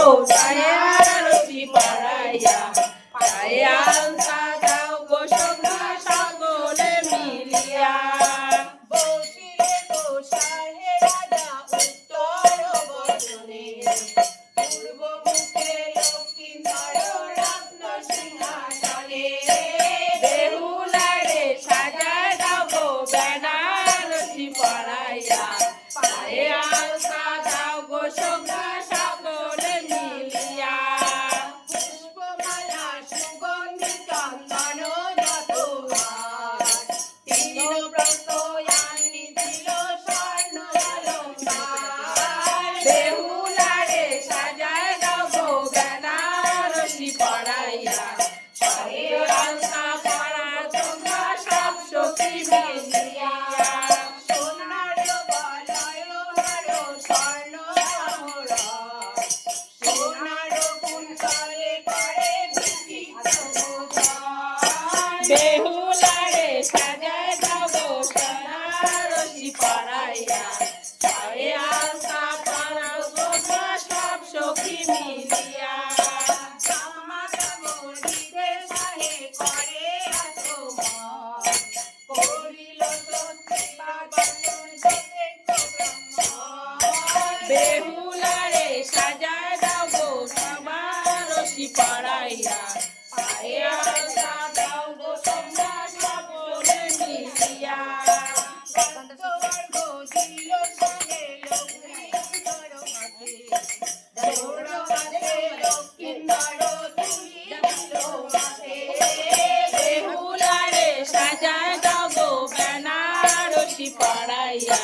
ছায়া রশি পড়াইয়া পায়ে আলতা দাও গো সখা সকলে মিলিয়া। বসিলে বসাহে রাজা উত্তর বচনে পূর্ব মুখে লক্ষ্মীধর রত্ন সিংহাসনে। বেহুলারে সাজায় দাও গো বেনারসি পড়াইয়া পায়ে আলতা দাও গো সখা সকলে মিলিয়া। পুষ্পমালা সুগন্ধি চন্দন যতবার তিলব্রত আনি দিল স্বর্ণ অলঙ্কার। বেহুলারে সাজায় দাও গো বেনারসি পড়াইয়া পায়ে আলতা পরা তোমরা সব সখী মিলিয়া। সোনার বলয় হার স্বর্ণ আভরণ সোনার কুণ্ডলে করে বিচিত্র ভূষণ। বেহুলারে সাজায় দাও গো বেনারসি পড়াইয়া পায়ে আলতা পরা তোমরা সব সখী মিলিয়া। জামাতা বলিতে সাহে করে আত্মমত করিল সত্যি বাবচন সতে ব্রহ্ম। বেহুলারে সাজায় দাও গো বেনারসি পড়াইয়া পায়ে আলতা দাও গো তোমরা সকলে মিলিয়া। পঞ্চবর্গ দিল সঙ্গে লক্ষ্মীধর হাতে দৌড় হাতে লক্ষ্মীধর তুলি দিল মাথে। বেহুলারে সাজায় দাও গো বেনারসি পড়াইয়া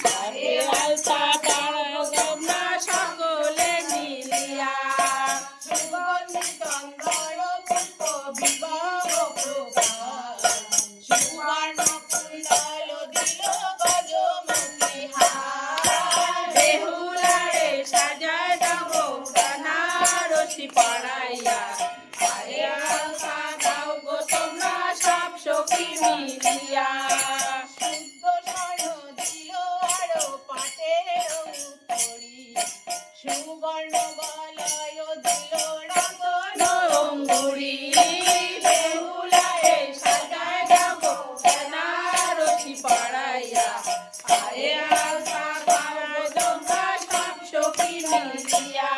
পায়ে আলতা পরা তোমরা সকলে মিলিয়া। সুগন্ধি চন্দন পুষ্প বিবাহ প্রকার সুবর্ণ কুণ্ডল দিল গজমুখী হার। বেহুলারে সাজায় দাও গো বেনারসি পড়াইয়া পায়ে আলতা দাও গো তোমরা সব সখী মিলিয়া। শুদ্ধ স্বর্ণ দিল আরো পাটের উত্তরী সুবর্ণ বলয় দিল রতন অঙ্গুরী। বেহুলারে সাজায় দাও গো বেনারসি পড়াইয়া পায়ে আলতা পরা তোমরা সব সখী মিলিয়া।